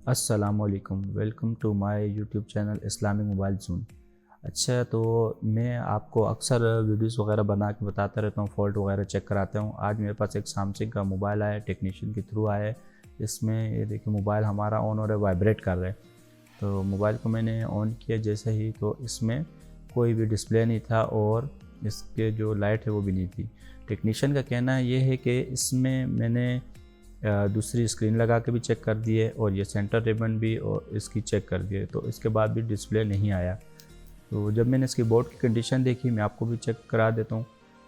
अस्सलामुअलैकुम, welcome to my YouTube channel Islamic mobile zone. अच्छा, तो मैं आपको अक्सर वीडियोस वगैरह बना के बताता रहता हूँ, फ़ॉल्ट वगैरह चेक कराता हूँ। आज मेरे पास एक सैमसंग का मोबाइल आया, टेक्नीशियन के थ्रू आया है। इसमें ये देखिए मोबाइल हमारा ऑन हो रहा है, वाइब्रेट कर रहा है। तो मोबाइल को मैंने ऑन किया जैसे ही, तो इसमें कोई भी डिस्प्ले नहीं था और इसके जो लाइट है वो भी नहीं थी। टेक्नीशियन का कहना ये है कि इसमें मैंने दूसरी स्क्रीन लगा के भी चेक कर दिए और ये सेंटर रिबन भी और इसकी चेक कर दिए, तो इसके बाद भी डिस्प्ले नहीं आया। तो जब मैंने इसकी बोर्ड की कंडीशन देखी, मैं आपको भी चेक करा देता हूँ।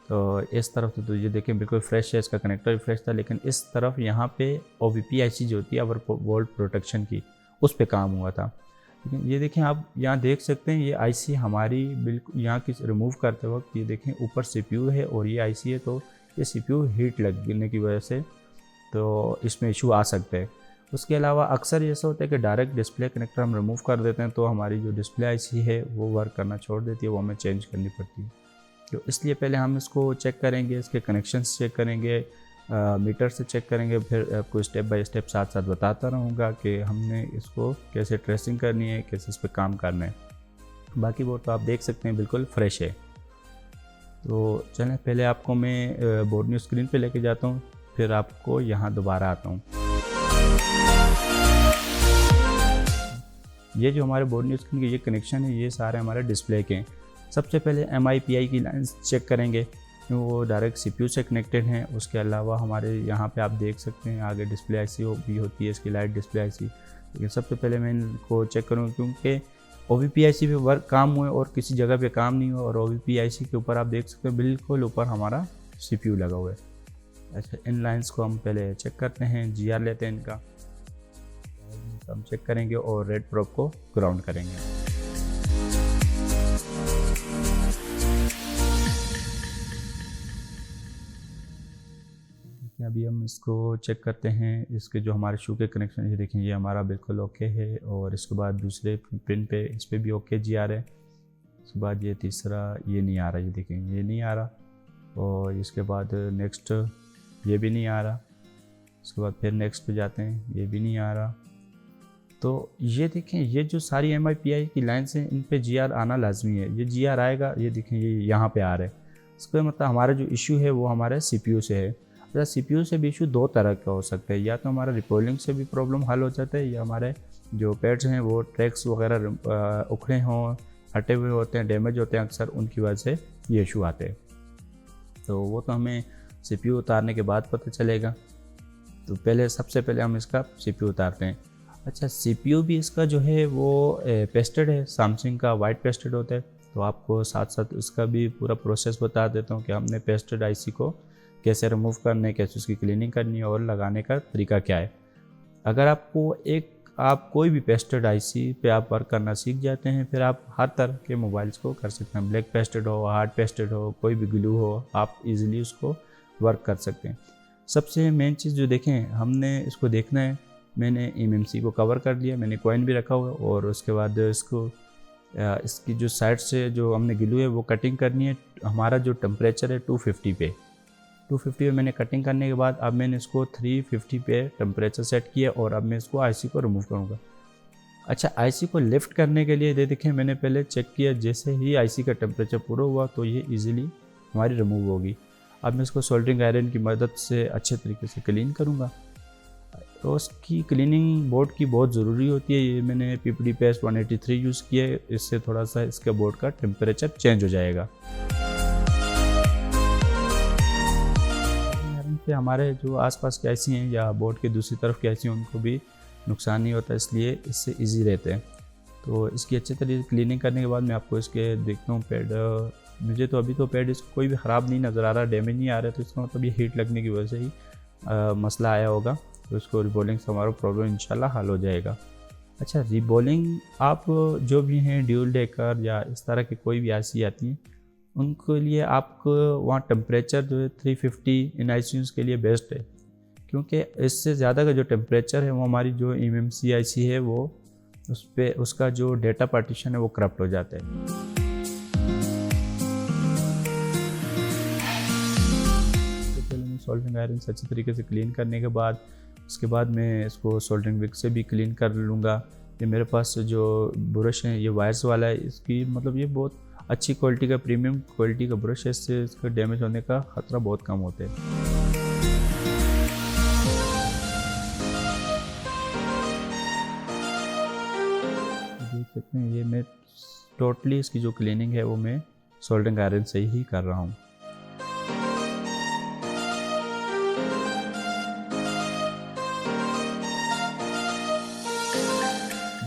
तो इस तरफ तो ये देखें बिल्कुल फ्रेश है, इसका कनेक्टर भी फ्रेश था, लेकिन इस तरफ यहाँ पे OVP IC जो होती है अवर वोल्ट प्रोटेक्शन की, उस पर काम हुआ था। लेकिन ये देखें, आप यहाँ देख सकते हैं ये IC हमारी बिल्कुल यहाँ की रिमूव करते वक्त ये देखें ऊपर CPU है और ये IC है, तो ये CPU हीट लगने की वजह से तो इसमें इशू आ सकते हैं। उसके अलावा अक्सर ऐसा होता है कि डायरेक्ट डिस्प्ले कनेक्टर हम रिमूव कर देते हैं, तो हमारी जो डिस्प्ले आईसी है वो वर्क करना छोड़ देती है, वो हमें चेंज करनी पड़ती है। तो इसलिए पहले हम इसको चेक करेंगे, इसके कनेक्शंस चेक करेंगे, मीटर से चेक करेंगे, फिर आपको स्टेप बाय स्टेप साथ साथ बताता रहूँगा कि हमने इसको कैसे ट्रेसिंग करनी है, कैसे इस पर काम करना है। बाकी बोर्ड तो आप देख सकते हैं बिल्कुल फ्रेश है। तो चलें, पहले आपको मैं बोर्ड न्यू स्क्रीन पे लेके जाता हूँ, फिर आपको यहाँ दोबारा आता हूँ। ये जो हमारे बोर्ड न्यू स्क्रीन के ये कनेक्शन है, ये सारे हमारे डिस्प्ले के हैं। सबसे पहले MIPI की लाइन्स चेक करेंगे, क्यों वो डायरेक्ट CPU से कनेक्टेड हैं। उसके अलावा हमारे यहाँ पे आप देख सकते हैं आगे डिस्प्ले IC भी होती है, इसकी लाइट डिस्प्ले IC। लेकिन सबसे पहले मैं इनको चेक करूँगा, क्योंकि OVP IC पे वर्क काम हुए और किसी जगह पे काम नहीं हुआ। और OVP IC के ऊपर आप देख सकते हैं बिल्कुल ऊपर हमारा CPU लगा हुआ है। अच्छा, इन लाइंस को हम पहले चेक करते हैं, GR लेते हैं इनका, हम चेक करेंगे और रेड प्रोब को ग्राउंड करेंगे। अभी हम इसको चेक करते हैं, इसके जो हमारे शू के कनेक्शन ये देखें, ये हमारा बिल्कुल ओके है। और इसके बाद दूसरे पिन पे, इस पर भी ओके GR है। उसके बाद ये तीसरा, ये नहीं आ रहा, ये देखें ये नहीं आ रहा। और इसके बाद नेक्स्ट, ये भी नहीं आ रहा। उसके बाद फिर नेक्स्ट पे जाते हैं, ये भी नहीं आ रहा। तो ये देखें, ये जो सारी MIPI की लाइन्स हैं, इन पे GR आना लाजमी है। ये GR आएगा, ये देखें ये यहाँ पे आ रहा है। इसका मतलब हमारा जो इशू है वो हमारे CPU से है। अच्छा, CPU से भी इशू दो तरह का हो सकता है, या तो हमारा रिपोलिंग से भी प्रॉब्लम हल हो जाता है, या हमारे जो पैड्स हैं वो ट्रैक्स वगैरह उखड़े हों, हटे हुए होते हैं, डैमेज होते हैं अक्सर, उनकी वजह से ये इशू आते हैं। तो वो तो हमें CPU उतारने के बाद पता चलेगा। तो पहले सबसे पहले हम इसका CPU उतारते हैं। अच्छा, CPU भी इसका जो है वो पेस्टेड है, सैमसंग का वाइट पेस्टेड होता है। तो आपको साथ साथ इसका भी पूरा प्रोसेस बता देता हूँ कि हमने पेस्टेड IC को कैसे रिमूव करना है, कैसे उसकी क्लीनिंग करनी है और लगाने का तरीका क्या है। अगर आप कोई भी पेस्टेड IC पे आप वर्क करना सीख जाते हैं, फिर आप हर तरह के मोबाइल्स को कर सकते हैं। ब्लैक पेस्टेड हो, हार्ड पेस्टेड हो, कोई भी ग्लू हो, आप इजीली उसको वर्क कर सकते हैं। सबसे मेन चीज़ जो देखें, हमने इसको देखना है। मैंने MMC को कवर कर लिया, मैंने कॉइन भी रखा हुआ है, और उसके बाद इसकी जो साइड से जो हमने ग्लू है वो कटिंग करनी है। हमारा जो टेम्परेचर है 250 पे, 250 पे मैंने कटिंग करने के बाद अब मैंने इसको 350 पे टेम्परेचर सेट किया, और अब मैं इसको IC को रिमूव करूँगा। अच्छा, IC को लिफ्ट करने के लिए देखें, मैंने पहले चेक किया, जैसे ही IC का टेम्परेचर पूरा हुआ तो ये ईज़िली हमारी रिमूव होगी। अब मैं इसको सोल्डरिंग आयरन की मदद से अच्छे तरीके से क्लीन करूँगा। तो उसकी क्लीनिंग बोर्ड की बहुत ज़रूरी होती है। ये मैंने PPD पेस्ट 183 यूज़ किया है, इससे थोड़ा सा इसके बोर्ड का टेम्परेचर चेंज हो जाएगा। फिर हमारे जो आसपास के IC हैं या बोर्ड के दूसरी तरफ के IC हैं, उनको भी नुकसान नहीं होता, इसलिए इससे इजी रहते हैं। तो इसकी अच्छे तरीके से क्लीनिंग करने के बाद मैं आपको इसके देखता हूँ पैड। मुझे तो अभी तो पैड इसको कोई भी ख़राब नहीं नज़र आ रहा, डैमेज नहीं आ रहा है, तो इसका मतलब ये हीट लगने की वजह से ही मसला आया होगा। तो इसको रिबोलिंग से हमारा प्रॉब्लम इंशाल्लाह हल हो जाएगा। अच्छा, रिबोलिंग आप जो भी हैं ड्यूल डेकर या इस तरह की कोई भी IC आती हैं, उनके लिए आपको वहाँ टेम्परेचर जो है 350 इन ICs के लिए बेस्ट है, क्योंकि इससे ज़्यादा का जो टेम्परेचर है वो हमारी जो MMC IC है वो उस पर उसका जो डेटा पार्टीशन है वो करप्ट हो जाता है। सोल्डरिंग आयरन से अच्छे तरीके से क्लीन करने के बाद इसके बाद मैं इसको सोल्डरिंग विक से भी क्लीन कर लूँगा। ये मेरे पास जो ब्रश है ये वायर्स वाला है, इसकी मतलब ये बहुत अच्छी क्वालिटी का प्रीमियम क्वालिटी का ब्रश है, इससे इसका डैमेज होने का ख़तरा बहुत कम होता है। देख सकते हैं ये मैं टोटली इसकी जो क्लीनिंग है वो मैं सोल्डरिंग आयरन से ही कर रहा हूँ।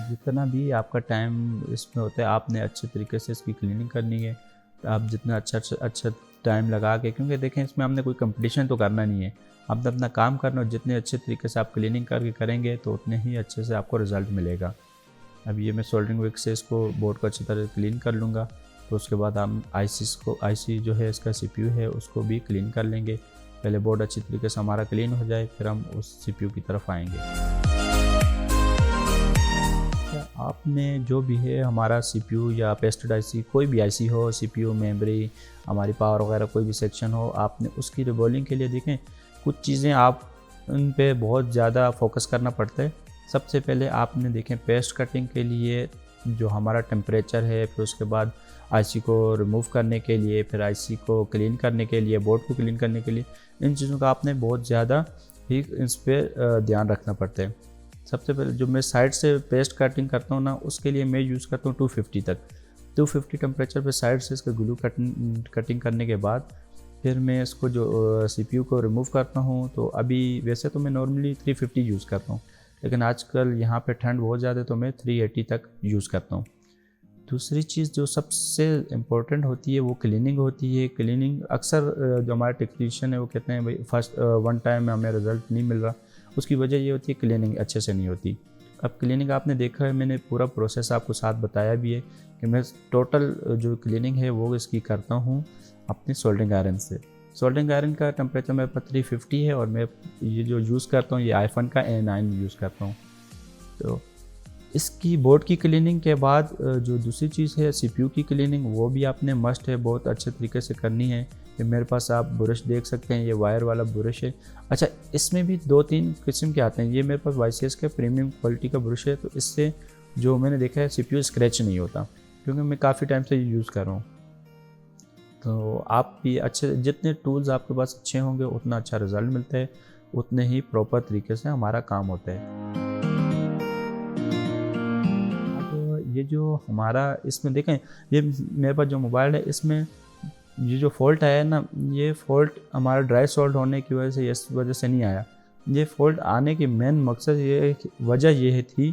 जितना भी आपका टाइम इसमें होता है आपने अच्छे तरीके से इसकी क्लीनिंग करनी है। आप जितना अच्छा टाइम लगा के, क्योंकि देखें इसमें हमने कोई कंपटीशन तो करना नहीं है, आपने अपना काम करना और जितने अच्छे तरीके से आप क्लीनिंग करके करेंगे तो उतने ही अच्छे से आपको रिज़ल्ट मिलेगा। अब ये मैं सोल्डरिंग विक से इसको बोर्ड को अच्छी तरह क्लीन कर लूँगा। तो उसके बाद हम आईसी जो है इसका सीपीयू है उसको भी क्लीन कर लेंगे। पहले बोर्ड अच्छी तरीके से हमारा क्लीन हो जाए, फिर हम उस सीपीयू की तरफ आएंगे। आपने जो भी है हमारा सीपीयू या पेस्टेड आईसी, कोई भी आईसी हो, सीपीयू, मेमोरी, हमारी पावर वगैरह कोई भी सेक्शन हो, आपने उसकी रिबॉलिंग के लिए देखें कुछ चीज़ें आप उन पे बहुत ज़्यादा फोकस करना पड़ता है। सबसे पहले आपने देखें पेस्ट कटिंग के लिए जो हमारा टेम्परेचर है, फिर उसके बाद आईसी को रिमूव करने के लिए, फिर आईसी को क्लीन करने के लिए, बोर्ड को क्लीन करने के लिए, इन चीज़ों का आपने बहुत ज़्यादा ही इस पर ध्यान रखना पड़ता है। सबसे पहले जो मैं साइड से पेस्ट कटिंग करता हूँ ना, उसके लिए मैं यूज़ करता हूँ 250 तक। 250 टेम्परेचर पे साइड से इसका ग्लू कटिंग करने के बाद फिर मैं इसको जो सीपीयू को रिमूव करता हूँ। तो अभी वैसे तो मैं नॉर्मली 350 यूज़ करता हूँ, लेकिन आजकल यहाँ पे ठंड बहुत ज़्यादा है तो मैं 380 तक यूज़ करता हूँ। दूसरी चीज़ जो सबसे इम्पोर्टेंट होती है वो क्लीनिंग होती है। क्लीनिंग अक्सर जो हमारे टेक्नीशियन है वो कहते हैं भाई फर्स्ट वन टाइम में हमें रिज़ल्ट नहीं मिल रहा, उसकी वजह ये होती है क्लीनिंग अच्छे से नहीं होती। अब क्लीनिंग आपने देखा है, मैंने पूरा प्रोसेस आपको साथ बताया भी है कि मैं टोटल जो क्लीनिंग है वो इसकी करता हूँ अपनी सोल्डरिंग आयरन से। सोल्डरिंग आयरन का टेम्परेचर मेरे पास 350 है और मैं ये जो यूज़ करता हूँ ये आईफोन का A9 यूज़ करता हूँ। तो इसकी बोर्ड की क्लीनिंग के बाद जो दूसरी चीज़ है सीपीयू की क्लीनिंग, वो भी आपने मस्ट है बहुत अच्छे तरीके से करनी है। ये मेरे पास आप ब्रश देख सकते हैं, ये वायर वाला ब्रश है। अच्छा, इसमें भी 2-3 किस्म के आते हैं। ये मेरे पास YCS का प्रीमियम क्वालिटी का ब्रश है, तो इससे जो मैंने देखा है सीपीयू स्क्रैच नहीं होता, क्योंकि मैं काफ़ी टाइम से यूज़ कर रहा हूँ। तो आप भी अच्छे, जितने टूल्स आपके पास अच्छे होंगे उतना अच्छा रिज़ल्ट मिलता है, उतने ही प्रॉपर तरीके से हमारा काम होता है। ये जो हमारा इसमें देखें, ये मेरे पास जो मोबाइल है इसमें ये जो फॉल्ट आया है ना, ये फॉल्ट हमारा ड्राई सॉल्ट होने की वजह से, इस वजह से नहीं आया। ये फॉल्ट आने की मेन मकसद वजह ये थी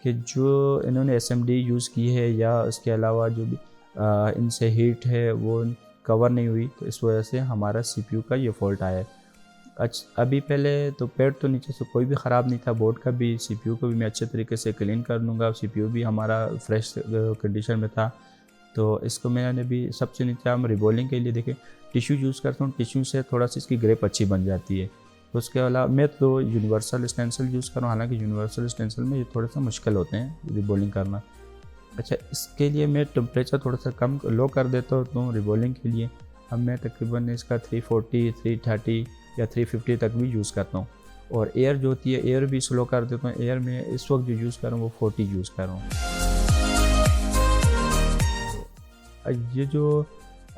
कि जो इन्होंने SMD यूज़ की है या उसके अलावा जो भी इनसे हीट है वो कवर नहीं हुई, तो इस वजह से हमारा CPU का ये फॉल्ट आया है। अभी पहले तो पैड तो नीचे से कोई भी ख़राब नहीं था, बोर्ड का भी, CPU को भी मैं अच्छे तरीके से क्लीन कर लूँगा। CPU भी हमारा फ्रेश कंडीशन में था। तो इसको मैंने भी सबसे नीचे हम रिबॉलिंग के लिए देखें टिश्यू यूज़ करता हूँ, टिश्यू से थोड़ा सा इसकी ग्रेप अच्छी बन जाती है। तो उसके अलावा मैं तो यूनिवर्सल स्टेंसिल यूज़ कर रहा हूँ, हालांकि यूनिवर्सल स्टेंसिल में ये थोड़ा सा मुश्किल होते हैं रिबॉलिंग करना। अच्छा, इसके लिए मैं टेम्परेचर थोड़ा सा कम लो कर देता हूँ रिबॉलिंग के लिए। अब मैं तकरीबन इसका 340, 330 या 350 तक भी यूज़ करता हूँ। और एयर जो होती है, एयर भी स्लो कर देता हूँ। एयर में इस वक्त जो यूज़ कर रहा हूँ वो 40 यूज़ कर रहा हूँ। ये जो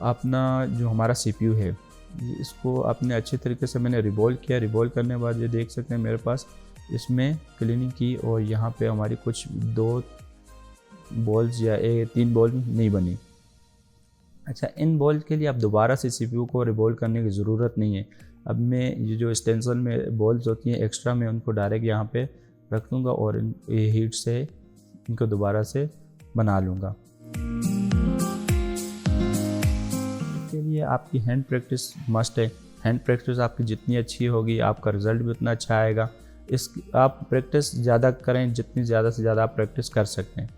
अपना जो हमारा CPU है, इसको आपने अच्छे तरीके से मैंने रिवॉल्व किया। रिवॉल्व करने के बाद ये देख सकते हैं मेरे पास इसमें क्लीनिंग की, और यहाँ पे हमारी कुछ 2 बॉल्स या 3 बॉल नहीं बनी। अच्छा, इन बॉल के लिए आप दोबारा से CPU को रिवॉल्व करने की ज़रूरत नहीं है। अब मैं ये जो स्टेंसिल में बॉल्स होती हैं एक्स्ट्रा, मैं उनको डायरेक्ट यहाँ पे रख दूँगा और हीट से इनको दोबारा से बना लूँगा। इसके लिए आपकी हैंड प्रैक्टिस मस्ट है। हैंड प्रैक्टिस आपकी जितनी अच्छी होगी आपका रिज़ल्ट भी उतना अच्छा आएगा। आप प्रैक्टिस ज़्यादा करें, जितनी ज़्यादा से ज़्यादा आप प्रैक्टिस कर सकते हैं।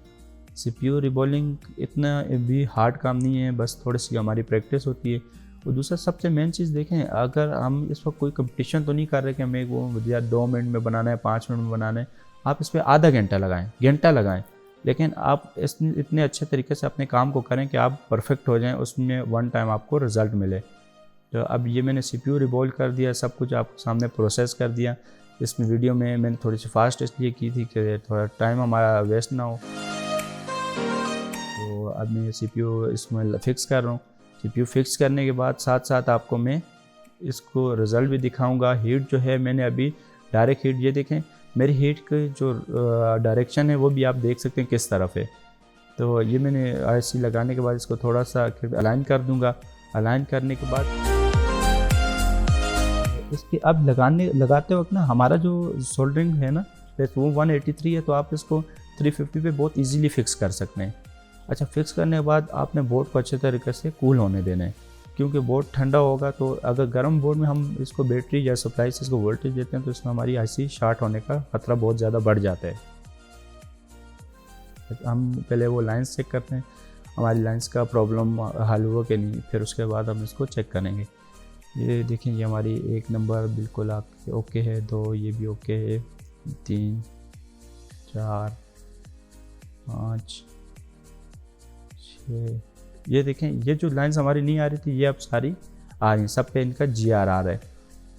CPU रिबॉलिंग इतना भी हार्ड काम नहीं है, बस थोड़ी सी हमारी प्रैक्टिस होती है। और दूसरा सबसे मेन चीज़ देखें, अगर हम इस वक्त कोई कंपटीशन तो नहीं कर रहे कि हमें वो या 2 मिनट में बनाना है, 5 मिनट में बनाना है। आप इस पर आधा घंटा लगाएं, लेकिन आप इतने अच्छे तरीके से अपने काम को करें कि आप परफेक्ट हो जाएं, उसमें वन टाइम आपको रिज़ल्ट मिले। तो अब ये मैंने CPU रिवॉल्व कर दिया, सब कुछ आपके सामने प्रोसेस कर दिया। इसमें वीडियो में मैंने थोड़ी सी फास्ट इसलिए की थी कि थोड़ा टाइम हमारा वेस्ट ना हो। तो अब मैं CPU इसमें फिक्स कर रहा हूँ। CPU फिक्स करने के बाद साथ साथ आपको मैं इसको रिज़ल्ट भी दिखाऊंगा। हीट जो है मैंने अभी डायरेक्ट हीट, ये देखें मेरी हीट की जो डायरेक्शन है वो भी आप देख सकते हैं किस तरफ है। तो ये मैंने IC लगाने के बाद इसको थोड़ा सा अलाइन कर दूंगा। अलाइन करने के बाद इसके अब लगाते वक्त ना हमारा जो सोल्डरिंग है ना वो 183 है, तो आप इसको 350 पे बहुत इजीली फिक्स कर सकते हैं। अच्छा, फिक्स करने के बाद आपने बोर्ड को अच्छे तरीके से कूल होने देना है, क्योंकि बोर्ड ठंडा होगा तो अगर गर्म बोर्ड में हम इसको बैटरी या सप्लाई से इसको वोल्टेज देते हैं तो इसमें हमारी IC शॉर्ट होने का खतरा बहुत ज़्यादा बढ़ जाता है। हम पहले वो लाइंस चेक करते हैं, हमारी लाइंस का प्रॉब्लम हल हुआ कि नहीं, फिर उसके बाद हम इसको चेक करेंगे। ये देखें, ये हमारी 1 नंबर बिल्कुल आपके ओके है, 2 ये भी ओके है, 3 4 5 6, ये देखें ये जो लाइंस हमारी नहीं आ रही थी ये अब सारी आ रही हैं, सब पे इनका GR आ रहा है।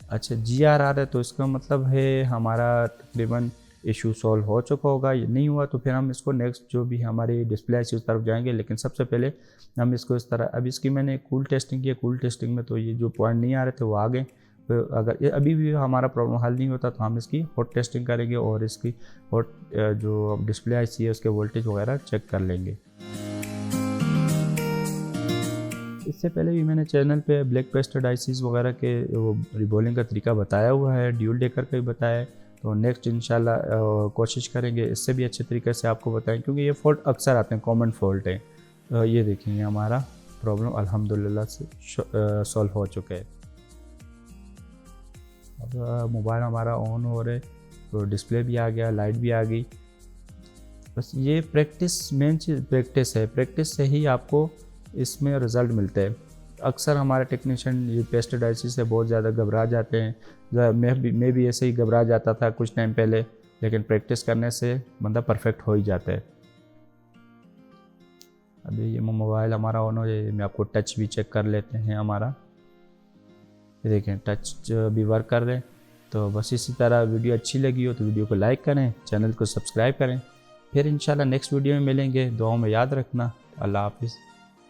अच्छा, GR आ रहा है तो इसका मतलब है हमारा तकरीबन इशू सॉल्व हो चुका होगा। ये नहीं हुआ तो फिर हम इसको नेक्स्ट जो भी हमारी डिस्प्ले है उस तरफ जाएंगे, लेकिन सबसे पहले हम इसको इस तरह, अब इसकी मैंने कूल टेस्टिंग की, कूल टेस्टिंग में तो ये जो पॉइंट नहीं आ रहे थे वो आ गए। तो अगर ये अभी भी हमारा प्रॉब्लम हल नहीं होता तो हम इसकी हॉट टेस्टिंग करेंगे और इसकी हॉट जो डिस्प्ले IC है उसके वोल्टेज वगैरह चेक कर लेंगे। इससे पहले भी मैंने चैनल पे ब्लैक पेस्टेड ICs वगैरह के वो रिबॉलिंग का तरीका बताया हुआ है, ड्यूल डेकर का भी बताया है। तो नेक्स्ट इंशाल्लाह कोशिश करेंगे इससे भी अच्छे तरीके से आपको बताएं, क्योंकि ये फॉल्ट अक्सर आते हैं, कॉमन फॉल्ट है। ये देखेंगे हमारा प्रॉब्लम अल्हम्दुलिल्लाह से सॉल्व हो चुका है। अब मोबाइल हमारा ऑन हो रहा है तो डिस्प्ले भी आ गया, लाइट भी आ गई। बस ये प्रैक्टिस, मेन चीज़ प्रैक्टिस है, प्रैक्टिस से ही आपको इसमें रिज़ल्ट मिलते हैं। अक्सर हमारे टेक्नीशियन ये पेस्टेड IC से बहुत ज़्यादा घबरा जाते हैं। मैं भी ऐसे ही घबरा जाता था कुछ टाइम पहले, लेकिन प्रैक्टिस करने से बंदा परफेक्ट हो ही जाता है। अभी ये मोबाइल हमारा ऑन हो जाए, मैं आपको टच भी चेक कर लेते हैं हमारा। ये देखें टच भी वर्क कर रहे हैं। तो बस इसी तरह वीडियो अच्छी लगी हो तो वीडियो को लाइक करें, चैनल को सब्सक्राइब करें। फिर इंशाल्लाह नेक्स्ट वीडियो में मिलेंगे। दुआओं में याद रखना। अल्लाह हाफिज़।